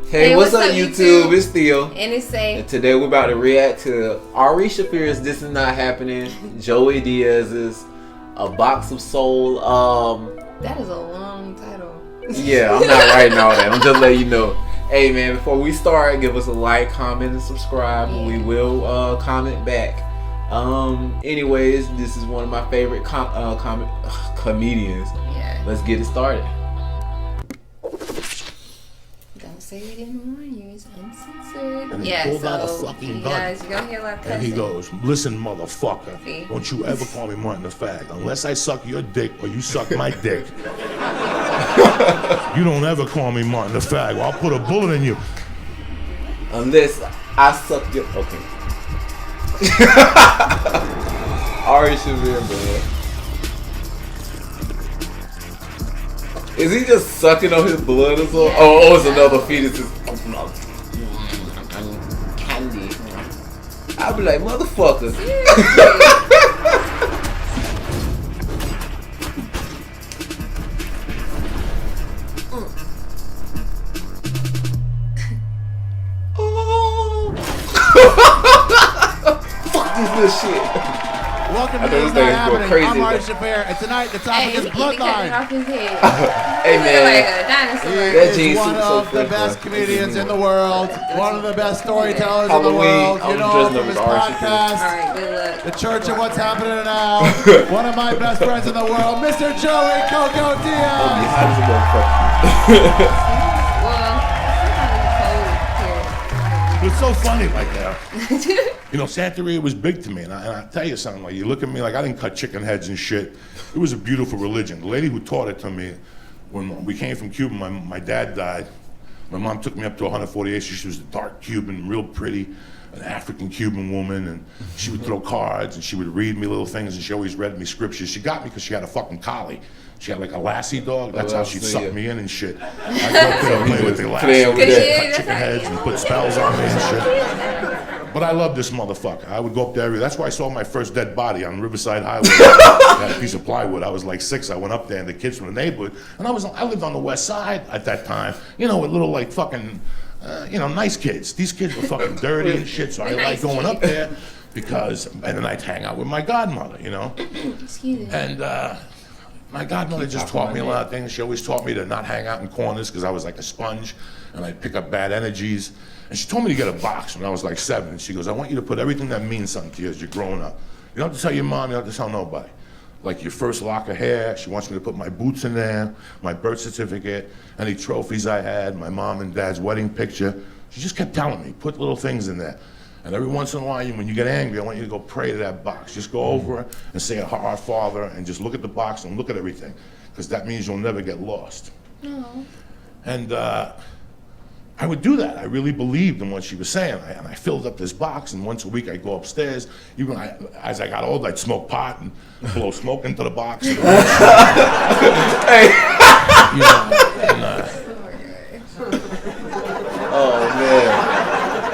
Hey, what's up, YouTube? It's Theo. And it's Say. And today we're about to react to Ari Shaffir's This Is Not Happening, Joey Diaz's A Box of Soul. That is a long title. Yeah, I'm not writing all that. I'm just letting you know. Hey, man, before we start, give us a like, comment, and subscribe. Yeah. We will comment back. Anyways, this is one of my favorite comedians. Yeah. Let's get it started. Don't say we didn't warn you. It's uncensored. And he pulled out a fucking gun. Guys, you gonna hear a lot of and he goes, "Listen, motherfucker, don't you ever call me Martin the Fag unless I suck your dick or you suck my dick. You don't ever call me Martin the Fag or I'll put a bullet in you. Unless I suck your..." Okay. Ari Shaffir, man. Is he just sucking on his blood or something? Yeah. Oh, it's another fetus. Candy. I'll be like, motherfucker. Fuck this little shit. Welcome to This Is Not Happening. I'm Ari Shaffir, and tonight the topic is bloodline. Hey man, like a dinosaur. He is one of the best comedians in the world, one of the best storytellers in the world. You know him from his podcast, The Church of What's Happening Now. One of my best friends in the world, Mr. Joey Coco Diaz. It's so funny, like you know, Santeria was big to me, and I tell you something. Like, you look at me, like I didn't cut chicken heads and shit. It was a beautiful religion. The lady who taught it to me, when we came from Cuba, my dad died. My mom took me up to 148. She was a dark Cuban, real pretty, an African Cuban woman, and she would throw cards and she would read me little things, and she always read me scriptures. She got me because she had a fucking collie. She had like a lassie dog. That's how she'd suck me in and shit. I'd go up there and play with the lassie, cut chicken heads and put spells on me and shit. But I love this motherfucker. I would go up there every. That's why I saw my first dead body on Riverside Highway. I had a piece of plywood. I was like 6. I went up there, and the kids from the neighborhood. And I lived on the west side at that time. You know, with little like fucking, you know, nice kids. These kids were fucking dirty and shit. So I like going up there because, and then I'd hang out with my godmother. You know. Excuse me. And. My godmother just taught me a lot of things. She always taught me to not hang out in corners because I was like a sponge and I'd pick up bad energies. And she told me to get a box when I was like 7. And she goes, "I want you to put everything that means something to you as you're growing up. You don't have to tell your mom, you don't have to tell nobody. Like your first lock of hair, she wants me to put my boots in there, my birth certificate, any trophies I had, my mom and dad's wedding picture." She just kept telling me, put little things in there. And every once in a while, when you get angry, I want you to go pray to that box. Just go over it and say Our Father and just look at the box and look at everything. Because that means you'll never get lost. No. And I would do that. I really believed in what she was saying. And I filled up this box, and once a week I'd go upstairs. Even as I got old, I'd smoke pot and blow smoke into the box. And Hey. You know, and, oh man.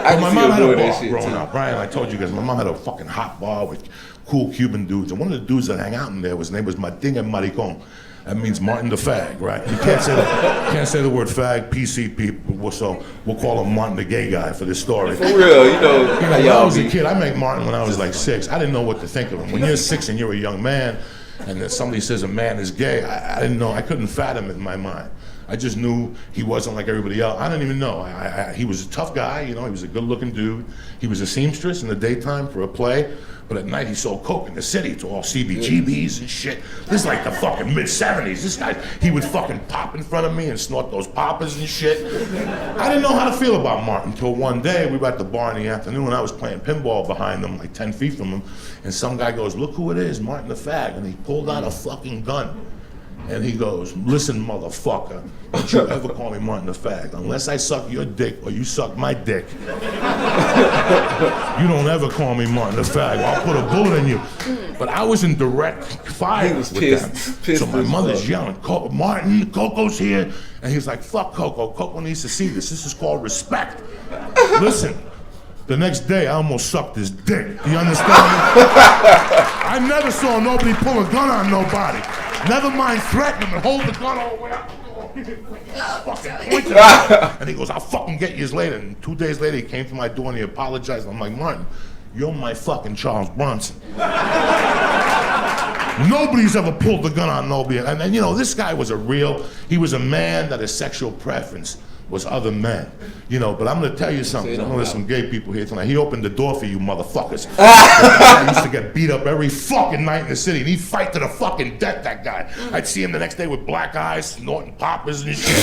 My mom had a bar growing up, Brian. I told you guys, my mom had a fucking hot bar with cool Cuban dudes, and one of the dudes that hang out in there, his name was Martin Maricon. That means Martin the Fag, right? You can't say the word fag, PC people, so we'll call him Martin the gay guy for this story. For real, you know when I was a kid, I met Martin when I was like 6. I didn't know what to think of him. When you're 6 and you're a young man, and then somebody says a man is gay, I didn't know. I couldn't fathom it in my mind. I just knew he wasn't like everybody else. I didn't even know. He was a tough guy, you know. He was a good-looking dude. He was a seamstress in the daytime for a play, but at night he sold coke in the city to all CBGBs and shit. This is like the fucking mid-70s. This guy, he would fucking pop in front of me and snort those poppers and shit. I didn't know how to feel about Martin until one day we were at the bar in the afternoon and I was playing pinball behind him, like 10 feet from him, and some guy goes, "Look who it is, Martin the Fag," and he pulled out a fucking gun. And he goes, "Listen, motherfucker, don't you ever call me Martin the Fag unless I suck your dick or you suck my dick. You don't ever call me Martin the Fag or I'll put a bullet in you." But I was in direct fire with them. So my mother's yelling, "Martin, Coco's here." And he's like, "Fuck Coco. Coco needs to see this. This is called respect." Listen, the next day I almost sucked his dick. Do you understand me? I never saw nobody pull a gun on nobody. Never mind threaten him and hold the gun all the way up. And he goes, I'll fucking get you later. And 2 days later, he came to my door and he apologized. I'm like, Martin, you're my fucking Charles Bronson. Nobody's ever pulled the gun on nobody. And you know, this guy was he was a man that his sexual preference was other men. You know, but I'm gonna tell you something. I know there's some gay people here tonight. He opened the door for you motherfuckers. I used to get beat up every fucking night in the city, and he'd fight to the fucking death, that guy. I'd see him the next day with black eyes, snorting poppers and shit.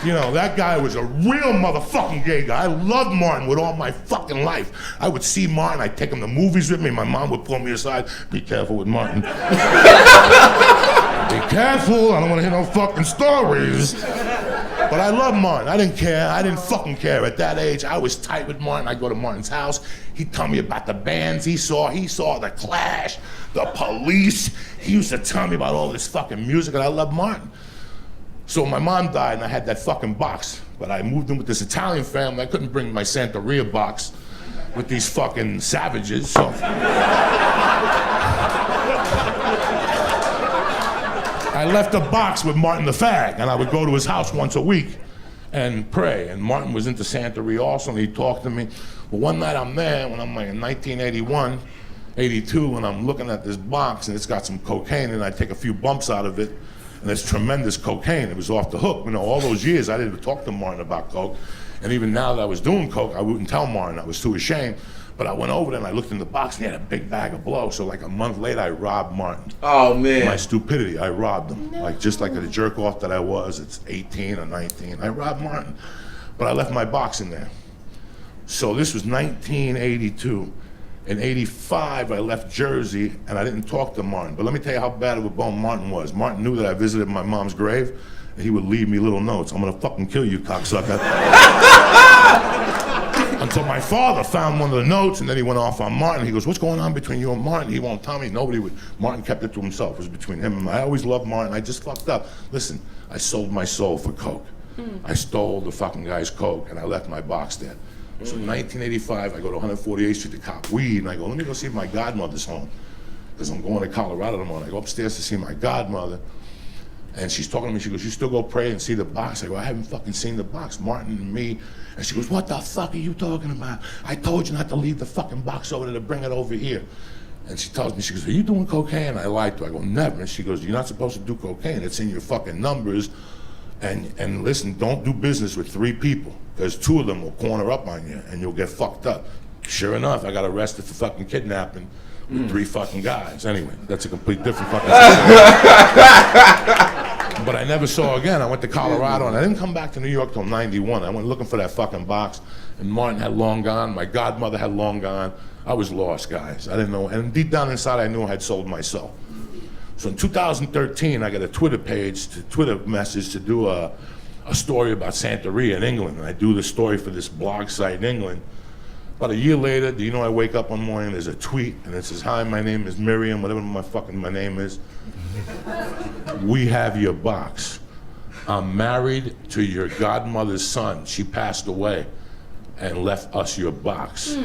You know, that guy was a real motherfucking gay guy. I loved Martin with all my fucking life. I would see Martin, I'd take him to movies with me. My mom would pull me aside, be careful with Martin. Be careful, I don't want to hear no fucking stories. But I love Martin. I didn't care. I didn't fucking care. At that age, I was tight with Martin. I'd go to Martin's house. He'd tell me about the bands he saw. He saw the Clash, the Police. He used to tell me about all this fucking music, and I loved Martin. So my mom died, and I had that fucking box. But I moved in with this Italian family. I couldn't bring my Santeria box with these fucking savages, so... I left a box with Martin the Fag, and I would go to his house once a week and pray. And Martin was into Santeria also, and he'd talk to me. But one night I'm there, when I'm like in 1981, 82, and I'm looking at this box, and it's got some cocaine, and I take a few bumps out of it, and it's tremendous cocaine. It was off the hook. You know, all those years I didn't talk to Martin about coke, and even now that I was doing coke, I wouldn't tell Martin. I was too ashamed. But I went over there and I looked in the box and he had a big bag of blow. So like a month later, I robbed Martin. Oh, man. My stupidity, I robbed him. No. Like just like the jerk off that I was, it's 18 or 19. I robbed Martin, but I left my box in there. So this was 1982. In 85, I left Jersey and I didn't talk to Martin. But let me tell you how bad of a bum Martin was. Martin knew that I visited my mom's grave and he would leave me little notes. I'm gonna fucking kill you, cocksucker. Until my father found one of the notes, and then he went off on Martin. He goes, what's going on between you and Martin? He won't tell me. Nobody would. Martin kept it to himself. It was between him and me. I always loved Martin. I just fucked up. Listen, I sold my soul for coke. I stole the fucking guy's coke, and I left my box there. So in 1985, I go to 148th Street to cop weed, and I go, let me go see if my godmother's home. Because I'm going to Colorado tomorrow. I go upstairs to see my godmother. And she's talking to me, she goes, you still go pray and see the box? I go, I haven't fucking seen the box, Martin and me. And she goes, what the fuck are you talking about? I told you not to leave the fucking box over there, to bring it over here. And she tells me, she goes, are you doing cocaine? I lied to her. I go, never. And she goes, you're not supposed to do cocaine. It's in your fucking numbers. And listen, don't do business with 3 people, because 2 of them will corner up on you and you'll get fucked up. Sure enough, I got arrested for fucking kidnapping with 3 fucking guys. Anyway, that's a complete different fucking situation. But I never saw her again. I went to Colorado and I didn't come back to New York till 91. I went looking for that fucking box and Martin had long gone. My godmother had long gone. I was lost, guys. I didn't know. And deep down inside, I knew I had sold my soul. So in 2013, I got a Twitter message to do a story about Santeria in England. And I do the story for this blog site in England. About a year later, do you know I wake up one morning, there's a tweet, and it says, hi, my name is Miriam, whatever my name is. We have your box. I'm married to your godmother's son. She passed away and left us your box.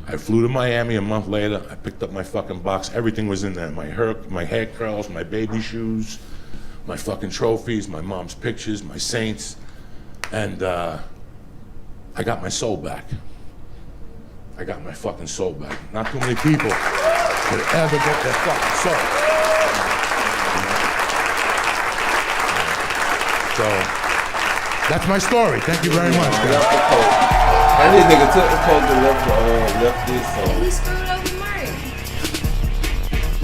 I flew to Miami a month later. I picked up my fucking box. Everything was in there. My hair curls, my baby shoes, my fucking trophies, my mom's pictures, my saints. And I got my soul back. I got my fucking soul back. Not too many people could ever get their fucking soul. So, that's my story. Thank you very much, guys. And this nigga took the coke and left this, so. He screwed over Martin.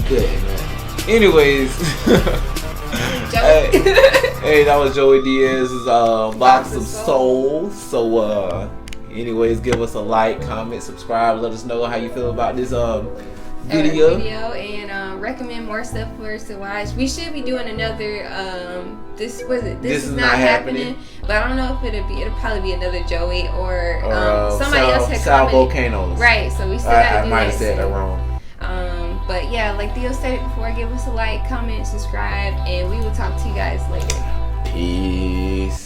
Good, man. Anyways. Hey, that was Joey Diaz's Box of Soul. So, anyways, give us a like, comment, subscribe. Let us know how you feel about this video. And recommend more stuff for us to watch. We should be doing another this is not happening. But I don't know if it'll probably be another Joey or somebody else had Sal commented. Volcanoes. Right, so we still gotta do that. I might have said that wrong. But yeah, like Theo said it before, give us a like, comment, subscribe, and we will talk to you guys later. Peace.